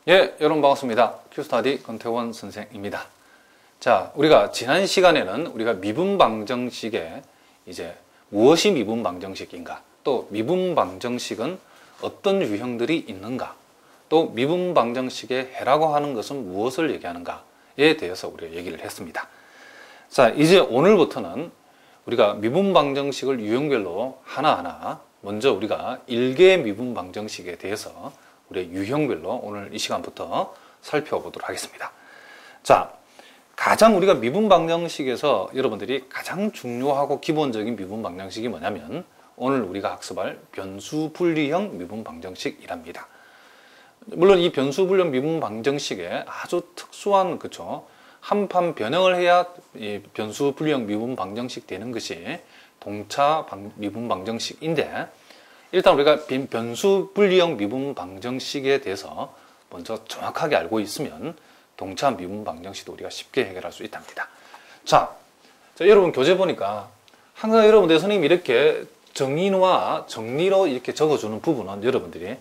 예, 여러분 반갑습니다. 큐스타디 권태원 선생입니다. 자, 우리가 지난 시간에는 우리가 미분방정식에 이제 무엇이 미분방정식인가, 또 미분방정식은 어떤 유형들이 있는가, 또 미분방정식의 해라고 하는 것은 무엇을 얘기하는가에 대해서 우리가 얘기를 했습니다. 자, 이제 오늘부터는 우리가 미분방정식을 유형별로 하나하나 먼저 우리가 1개 미분방정식에 대해서 우리 유형별로 오늘 이 시간부터 살펴보도록 하겠습니다. 자, 가장 우리가 미분방정식에서 여러분들이 가장 중요하고 기본적인 미분방정식이 뭐냐면 오늘 우리가 학습할 변수분리형 미분방정식이랍니다. 물론 이 변수분리형 미분방정식에 아주 특수한, 그쵸, 한판 변형을 해야 이 변수분리형 미분방정식 되는 것이 동차 미분방정식인데, 일단 우리가 변수분리형 미분방정식에 대해서 먼저 정확하게 알고 있으면 동차 미분방정식도 우리가 쉽게 해결할 수 있답니다. 자, 여러분 교재 보니까 항상 여러분들 선생님이 이렇게 정의와 정리로 이렇게 적어주는 부분은 여러분들이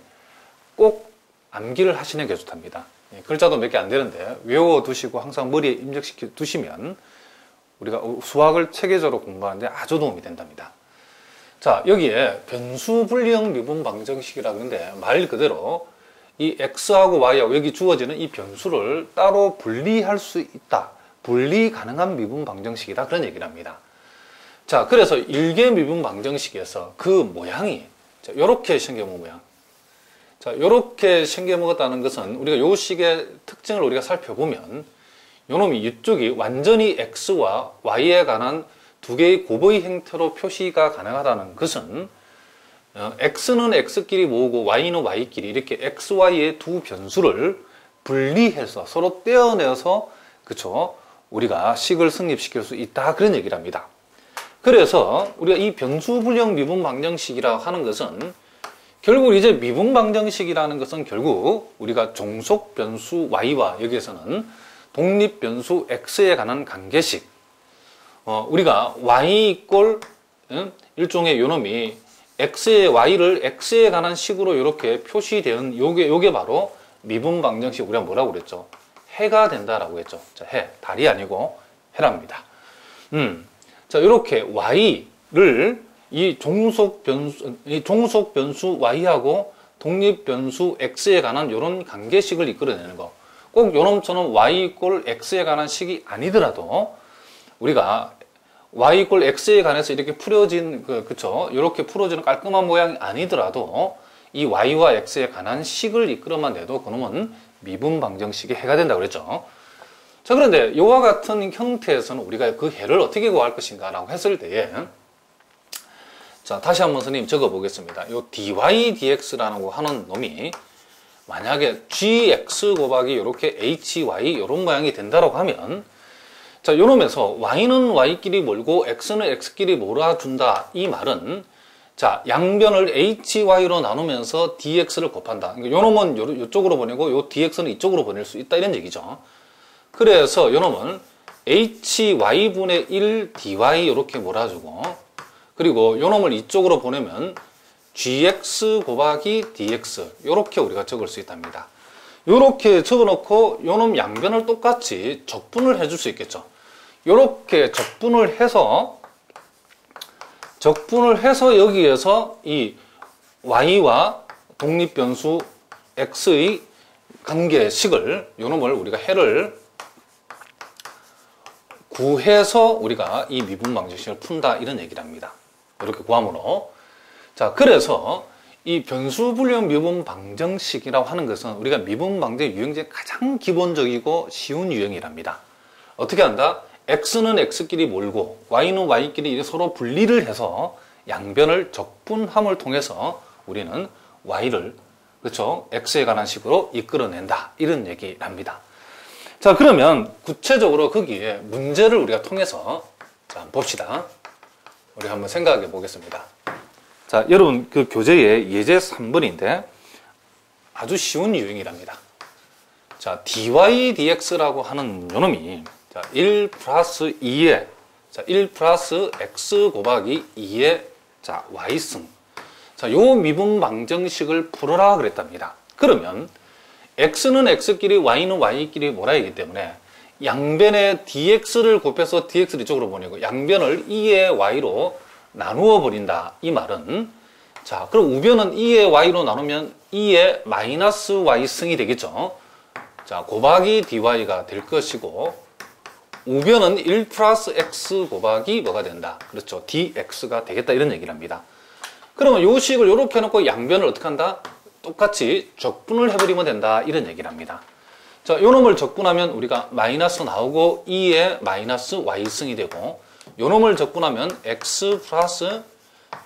꼭 암기를 하시는 게 좋답니다. 글자도 몇 개 안 되는데 외워두시고 항상 머리에 입력시켜 두시면 우리가 수학을 체계적으로 공부하는데 아주 도움이 된답니다. 자, 여기에 변수분리형 미분방정식이라고 하는데 말 그대로 이 x하고 y하고 여기 주어지는 이 변수를 따로 분리할 수 있다, 분리 가능한 미분방정식이다, 그런 얘기를 합니다. 자, 그래서 1개 미분방정식에서 그 모양이 이렇게 생겨먹은 모양, 자, 이렇게 생겨먹었다는 것은 우리가 요 식의 특징을 우리가 살펴보면 요놈이 이쪽이 완전히 x와 y에 관한 두 개의 곱의 형태로 표시가 가능하다는 것은 x는 x끼리 모으고 y는 y끼리 이렇게 x, y의 두 변수를 분리해서 서로 떼어내서, 그쵸, 우리가 식을 성립시킬 수 있다, 그런 얘기를 합니다. 그래서 우리가 이 변수분리형 미분방정식이라고 하는 것은 결국 이제 미분방정식이라는 것은 결국 우리가 종속 변수 y와 여기에서는 독립 변수 x에 관한 관계식, 우리가 y 이꼴 일종의 요놈이 x의 y를 x에 관한 식으로 이렇게 표시되는 요게 바로 미분방정식, 우리가 뭐라고 그랬죠? 해가 된다라고 했죠. 자, 해, 달이 아니고 해랍니다. 자, 이렇게 y를 이 종속 변수 y하고 독립 변수 x에 관한 이런 관계식을 이끌어내는 거. 꼭 요놈처럼 y 이꼴 x에 관한 식이 아니더라도 우리가 y 이꼴 x에 관해서 이렇게 풀어진 그쵸, 이렇게 풀어지는 깔끔한 모양이 아니더라도 이 y와 x에 관한 식을 이끌어만 내도 그놈은 미분방정식의 해가 된다고 그랬죠. 자, 그런데 이와 같은 형태에서는 우리가 그 해를 어떻게 구할 것인가 라고 했을 때에, 자, 다시 한번 선생님 적어 보겠습니다. 요 dy dx라는 하는 놈이 만약에 gx 곱하기 이렇게 hy 이런 모양이 된다라고 하면, 자, 요 놈에서 y는 y끼리 몰고 x는 x끼리 몰아준다, 이 말은, 자, 양변을 hy로 나누면서 dx를 곱한다. 그러니까 요 놈은 요쪽으로 보내고 요 dx는 이쪽으로 보낼 수 있다, 이런 얘기죠. 그래서 요 놈은 hy분의 1 dy 이렇게 몰아주고, 그리고 요 놈을 이쪽으로 보내면 gx 곱하기 dx 이렇게 우리가 적을 수 있답니다. 이렇게 적어놓고 요놈 양변을 똑같이 적분을 해줄 수 있겠죠. 이렇게 적분을 해서 여기에서 이 y와 독립변수 x의 관계식을, 요놈을 우리가 해를 구해서 우리가 이 미분방정식을 푼다, 이런 얘기를 합니다. 이렇게 구함으로. 자, 그래서 이 변수분리형 미분방정식이라고 하는 것은 우리가 미분방정식 유형 중에 가장 기본적이고 쉬운 유형이랍니다. 어떻게 한다? x는 x끼리 몰고 y는 y끼리 서로 분리를 해서 양변을 적분함을 통해서 우리는 y를, 그렇죠, x에 관한 식으로 이끌어낸다, 이런 얘기랍니다. 자, 그러면 구체적으로 거기에 문제를 우리가 통해서 자, 봅시다. 우리 한번 생각해 보겠습니다. 자, 여러분 그 교재에 예제 3번인데 아주 쉬운 유형이랍니다. 자, dy dx라고 하는 요놈이, 자, 1 플러스 2에, 자, 1 플러스 x 곱하기 2의, 자, y승. 자, 요 미분방정식을 풀어라 그랬답니다. 그러면 x는 x끼리 y는 y끼리 몰아이기 때문에 양변에 dx를 곱해서 dx를 이쪽으로 보내고 양변을 2의 y로 나누어 버린다. 이 말은 자, 그럼 우변은 2의 y로 나누면 2의 마이너스 y승이 되겠죠. 자, 곱하기 dy가 될 것이고 우변은 1 플러스 x 곱하기 뭐가 된다. 그렇죠. dx가 되겠다. 이런 얘기를 합니다. 그러면 요 식을 이렇게 해놓고 양변을 어떻게 한다? 똑같이 적분을 해버리면 된다. 이런 얘기를 합니다. 자, 요 놈을 적분하면 우리가 마이너스 나오고 2의 마이너스 y승이 되고 요 놈을 적분하면 x 플러스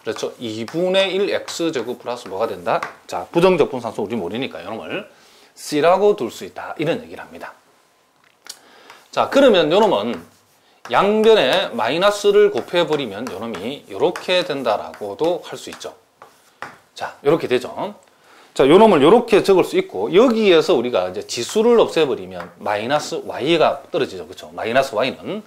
그렇죠. 2분의 1 x제곱 플러스 뭐가 된다? 자, 부정적분상수 우리 모르니까 요 놈을 c라고 둘 수 있다. 이런 얘기를 합니다. 자, 그러면 요 놈은 양변에 마이너스를 곱해버리면 요 놈이 이렇게 된다라고도 할 수 있죠. 자, 이렇게 되죠. 자, 요 놈을 이렇게 적을 수 있고 여기에서 우리가 이제 지수를 없애버리면 마이너스 y가 떨어지죠. 그렇죠? 마이너스 y는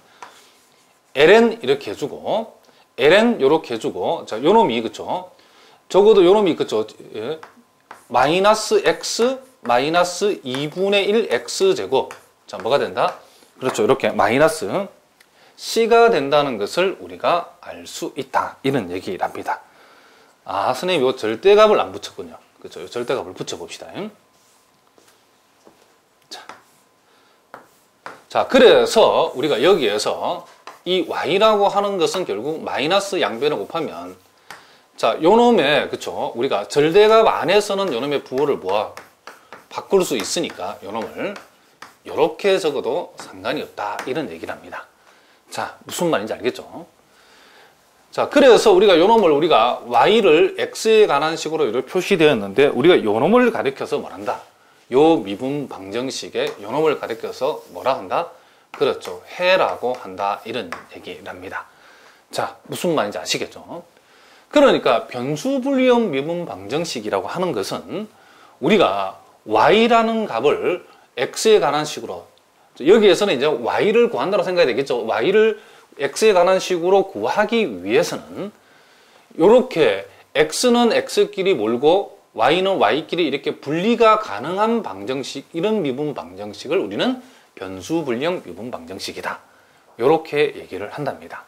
ln 이렇게 해주고 ln 이렇게 해주고 자, 요 놈이 그렇죠? 적어도 요 놈이 그렇죠? 예. 마이너스 x 마이너스 2분의 1 x제곱 자, 뭐가 된다? 그렇죠. 이렇게 마이너스 c가 된다는 것을 우리가 알 수 있다. 이런 얘기랍니다. 아, 선생님 요 절대값을 안 붙였군요. 그렇죠. 요 절대값을 붙여봅시다. 자, 그래서 우리가 여기에서 이 y라고 하는 것은 결국 마이너스 양변을 곱하면 자, 요 놈의 그쵸 우리가 절대값 안에서는 요 놈의 부호를 바꿀 수 있으니까 요 놈을 요렇게 적어도 상관이 없다. 이런 얘기를 합니다. 자, 무슨 말인지 알겠죠? 자, 그래서 우리가 요 놈을 우리가 y를 x에 관한 식으로 이렇게 표시되었는데 우리가 요 놈을 가리켜서 뭐란다? 요 미분 방정식에 요 놈을 가리켜서 뭐라 한다? 그렇죠. 해라고 한다. 이런 얘기랍니다. 자, 무슨 말인지 아시겠죠? 그러니까 변수불리형 미분 방정식이라고 하는 것은 우리가 y라는 값을 x에 관한 식으로 여기에서는 이제 y를 구한다고 생각이 되겠죠. y를 x에 관한 식으로 구하기 위해서는 이렇게 x는 x끼리 몰고 y는 y끼리 이렇게 분리가 가능한 방정식 이런 미분 방정식을 우리는 변수불리형 미분 방정식이다. 이렇게 얘기를 한답니다.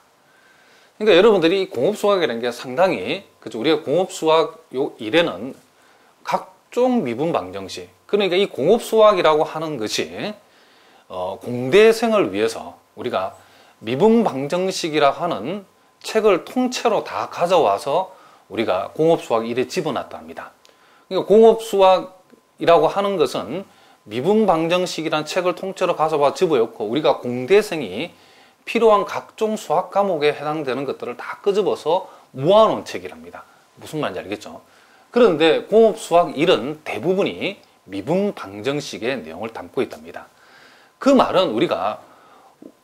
그러니까 여러분들이 공업수학이라는 게 상당히 그죠? 우리가 공업수학 요 1에는 각종 미분 방정식 그러니까 이 공업수학이라고 하는 것이 공대생을 위해서 우리가 미분 방정식이라고 하는 책을 통째로 다 가져와서 우리가 공업수학 1에 집어넣었다 합니다. 그러니까 공업수학이라고 하는 것은 미분 방정식이라는 책을 통째로 가져와 집어넣고 우리가 공대생이 필요한 각종 수학 과목에 해당되는 것들을 다 끄집어서 모아놓은 책이랍니다. 무슨 말인지 알겠죠? 그런데 공업수학 1은 대부분이 미분 방정식의 내용을 담고 있답니다. 그 말은 우리가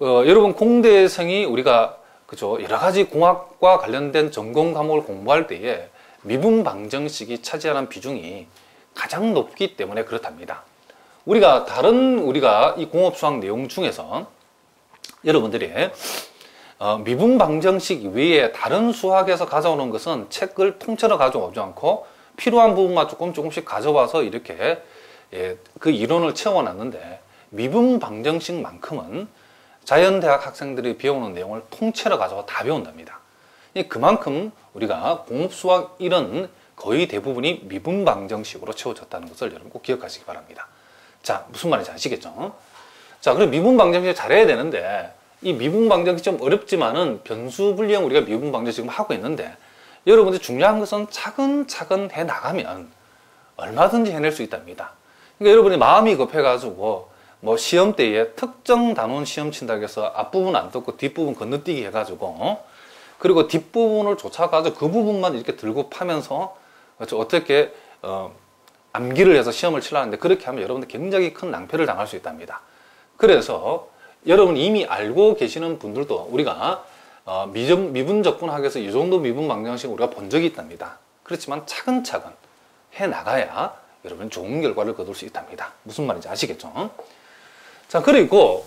여러분 공대생이 우리가 그죠 여러 가지 공학과 관련된 전공 과목을 공부할 때에 미분 방정식이 차지하는 비중이 가장 높기 때문에 그렇답니다. 우리가 이 공업수학 내용 중에서 여러분들이 미분 방정식 외에 다른 수학에서 가져오는 것은 책을 통째로 가져오지 않고 필요한 부분만 조금씩 가져와서 이렇게 그 이론을 채워놨는데 미분 방정식만큼은 자연대학 학생들이 배우는 내용을 통째로 가져와 다 배운답니다. 그만큼 우리가 공업수학 1은 거의 대부분이 미분 방정식으로 채워졌다는 것을 여러분 꼭 기억하시기 바랍니다. 자, 무슨 말인지 아시겠죠? 자, 그럼 미분 방정식을 잘해야 되는데 이 미분 방정식 좀 어렵지만은 변수불리형 우리가 미분 방정식 지금 하고 있는데 여러분들 중요한 것은 차근차근 해 나가면 얼마든지 해낼 수 있답니다. 그러니까 여러분이 마음이 급해가지고 뭐 시험 때에 특정 단원 시험 친다고 해서 앞부분 안 듣고 뒷부분 건너뛰기 해가지고 그리고 뒷부분을 쫓아가서 그 부분만 이렇게 들고 파면서 어떻게 암기를 해서 시험을 치려는데 그렇게 하면 여러분들 굉장히 큰 낭패를 당할 수 있답니다. 그래서 여러분 이미 알고 계시는 분들도 우리가 미분적분학에서 이 정도 미분 방정식 우리가 본 적이 있답니다. 그렇지만 차근차근 해 나가야 여러분 좋은 결과를 거둘 수 있답니다. 무슨 말인지 아시겠죠? 자, 그리고